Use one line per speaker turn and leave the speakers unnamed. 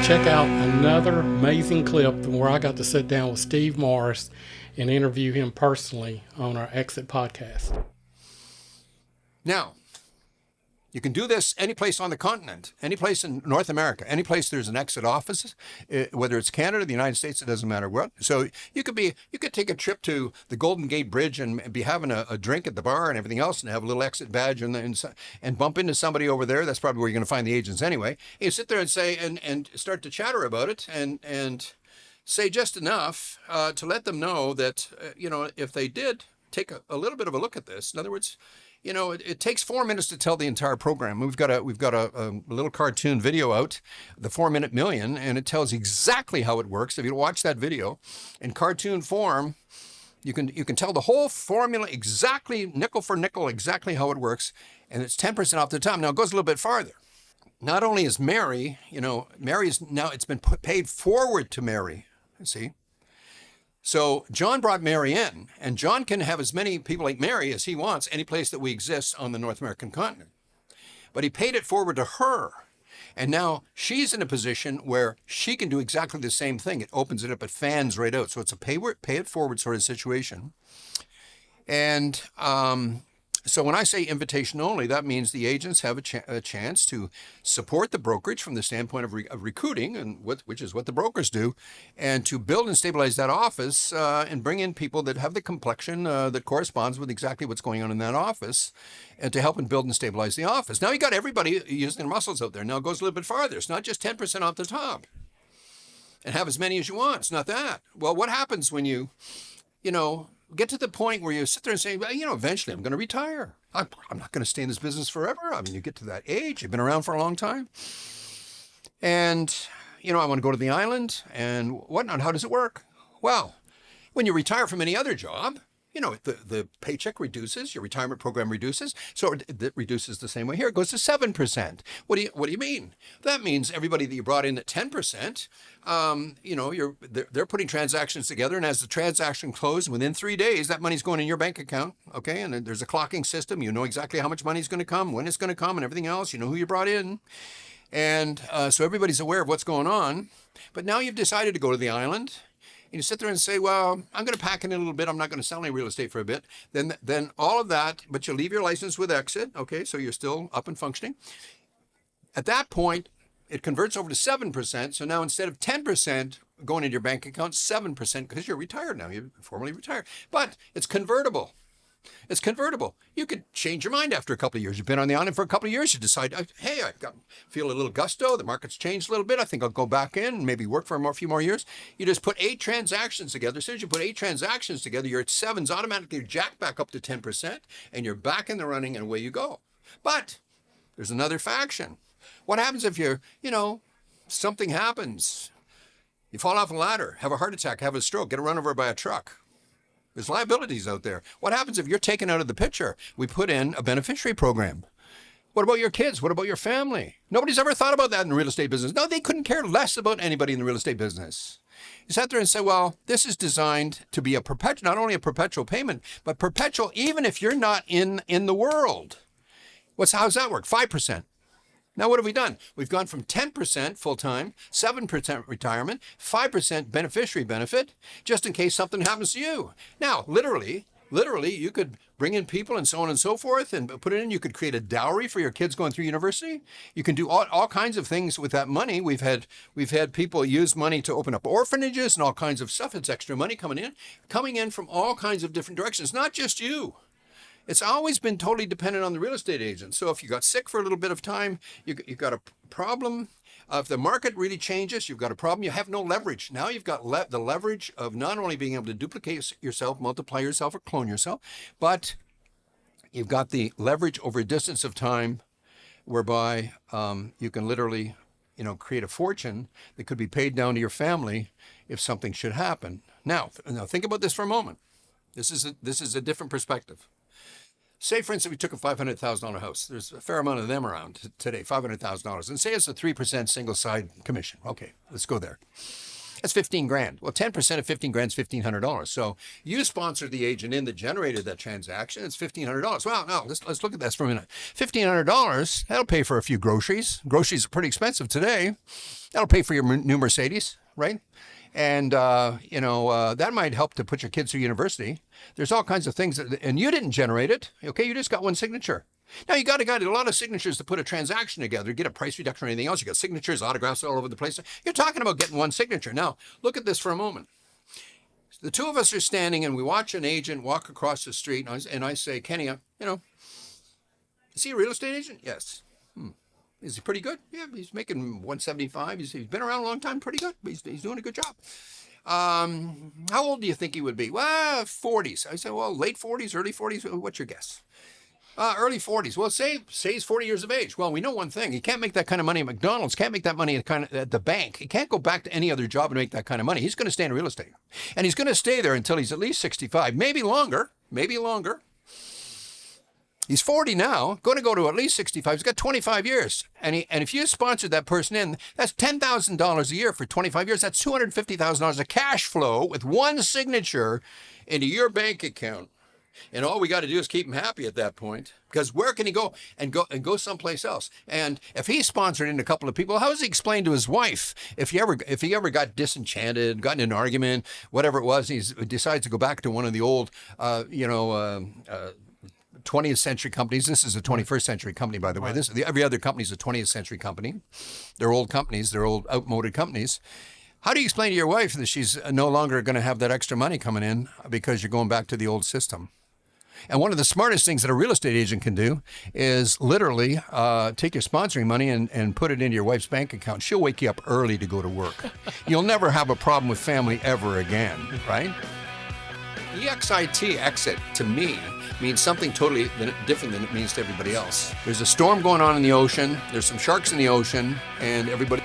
check out another amazing clip where I got to sit down with Steve Morris and interview him personally on our Exit podcast.
Now, you can do this any place on the continent, any place in North America, any place there's an exit office, whether it's Canada, the United States, it doesn't matter what. So you could take a trip to the Golden Gate Bridge and be having a drink at the bar and everything else and have a little exit badge and bump into somebody over there. That's probably where you're going to find the agents anyway. You sit there and say and start to chatter about it and say just enough to let them know that if they did take a little bit of a look at this. In other words, it takes 4 minutes to tell the entire program. We've got a little cartoon video out, the 4-minute million, and it tells exactly how it works. If you watch that video in cartoon form, you can tell the whole formula exactly, nickel for nickel, exactly how it works, and it's 10% off the top. Now it goes a little bit farther. Not only is Mary, Mary's now it's been paid forward to Mary. See. So John brought Mary in, and John can have as many people like Mary as he wants, any place that we exist on the North American continent. But he paid it forward to her. And now she's in a position where she can do exactly the same thing. It opens it up, it fans right out. So it's a pay it forward sort of situation. And so when I say invitation only, that means the agents have a chance to support the brokerage from the standpoint of recruiting, and which is what the brokers do, and to build and stabilize that office and bring in people that have the complexion that corresponds with exactly what's going on in that office, and to help and build and stabilize the office. Now you got everybody using their muscles out there. Now it goes a little bit farther. It's not just 10% off the top and have as many as you want. It's not that. Well, what happens when you get to the point where you sit there and say, well, eventually I'm going to retire. I'm not going to stay in this business forever. I mean, you get to that age, you've been around for a long time. And, I want to go to the island and whatnot. How does it work? Well, when you retire from any other job, the paycheck reduces, your retirement program reduces. So it reduces the same way here. It goes to 7%. What do you mean? That means everybody that you brought in at 10%, they're putting transactions together. And as the transaction closes within 3 days, that money's going in your bank account. Okay. And then there's a clocking system. You know exactly how much money is going to come, when it's going to come, and everything else. You know who you brought in. And so everybody's aware of what's going on. But now you've decided to go to the island. And you sit there and say, well, I'm going to pack in a little bit. I'm not going to sell any real estate for a bit. Then all of that, but you leave your license with exit. Okay, so you're still up and functioning. At that point, it converts over to 7%. So now instead of 10% going into your bank account, 7% because you're retired now. You're formally retired. But it's convertible. It's convertible. You could change your mind after a couple of years. You've been on the island for a couple of years. You decide, hey, feel a little gusto. The market's changed a little bit. I think I'll go back in and maybe work for a few more years. You just put 8 transactions together. As soon as you put 8 transactions together, you're at 7s, automatically jacked back up to 10%, and you're back in the running, and away you go. But there's another faction. What happens if something happens? You fall off a ladder, have a heart attack, have a stroke, get run over by a truck. There's liabilities out there. What happens if you're taken out of the picture? We put in a beneficiary program. What about your kids? What about your family? Nobody's ever thought about that in the real estate business. No, they couldn't care less about anybody in the real estate business. You sat there and said, well, this is designed to be not only a perpetual payment, but perpetual even if you're not in the world. How's that work? 5%. Now, what have we done? We've gone from 10% full-time, 7% retirement, 5% beneficiary benefit, just in case something happens to you. Now, literally, you could bring in people and so on and so forth and put it in. You could create a dowry for your kids going through university. You can do all kinds of things with that money. We've had people use money to open up orphanages and all kinds of stuff. It's extra money coming in from all kinds of different directions, not just you. It's always been totally dependent on the real estate agent. So if you got sick for a little bit of time, you got a problem. If the market really changes, you've got a problem. You have no leverage. Now you've got the leverage of not only being able to duplicate yourself, multiply yourself, or clone yourself, but you've got the leverage over a distance of time whereby you can literally create a fortune that could be paid down to your family if something should happen. Now think about this for a moment. This is a different perspective. Say, for instance, we took a $500,000 house. There's a fair amount of them around today, $500,000. And say it's a 3% single side commission. Okay, let's go there. That's 15 grand. Well, 10% of 15 grand is $1,500. So you sponsored the agent in that generated that transaction. It's $1,500. Well, no, let's look at this for a minute. $1,500, that'll pay for a few groceries. Groceries are pretty expensive today. That'll pay for your new Mercedes, right? And, that might help to put your kids through university. There's all kinds of things and you didn't generate it. Okay. You just got one signature. Now you got a lot of signatures to put a transaction together, get a price reduction or anything else. You got signatures, autographs all over the place. You're talking about getting one signature. Now look at this for a moment. The two of us are standing and we watch an agent walk across the street and I say, Kenny, is he a real estate agent? Yes. Is he pretty good? Yeah, he's making $175. He's been around a long time, pretty good. He's doing a good job. How old do you think he would be? Well, 40s. I said, well, late 40s, early 40s. What's your guess? Early 40s. Well, say he's 40 years of age. Well, we know one thing. He can't make that kind of money at McDonald's, can't make that money at the bank. He can't go back to any other job and make that kind of money. He's going to stay in real estate. And he's going to stay there until he's at least 65, maybe longer. He's 40 now, going to go to at least 65. He's got 25 years. And if you sponsored that person in, that's $10,000 a year for 25 years. That's $250,000 of cash flow with one signature into your bank account. And all we got to do is keep him happy at that point, because where can he go and go someplace else? And if he sponsored in a couple of people, how does he explain to his wife if he ever got disenchanted, got in an argument, whatever it was, he decides to go back to one of the old, 20th century companies. This is a 21st century company, by the way. Every other company is a 20th century company. They're old companies. They're old, outmoded companies. How do you explain to your wife that she's no longer going to have that extra money coming in because you're going back to the old system? And one of the smartest things that a real estate agent can do is literally take your sponsoring money and put it into your wife's bank account. She'll wake you up early to go to work. You'll never have a problem with family ever again, right? EXIT, exit, to me, means something totally different than it means to everybody else. There's a storm going on in the ocean. There's some sharks in the ocean, and everybody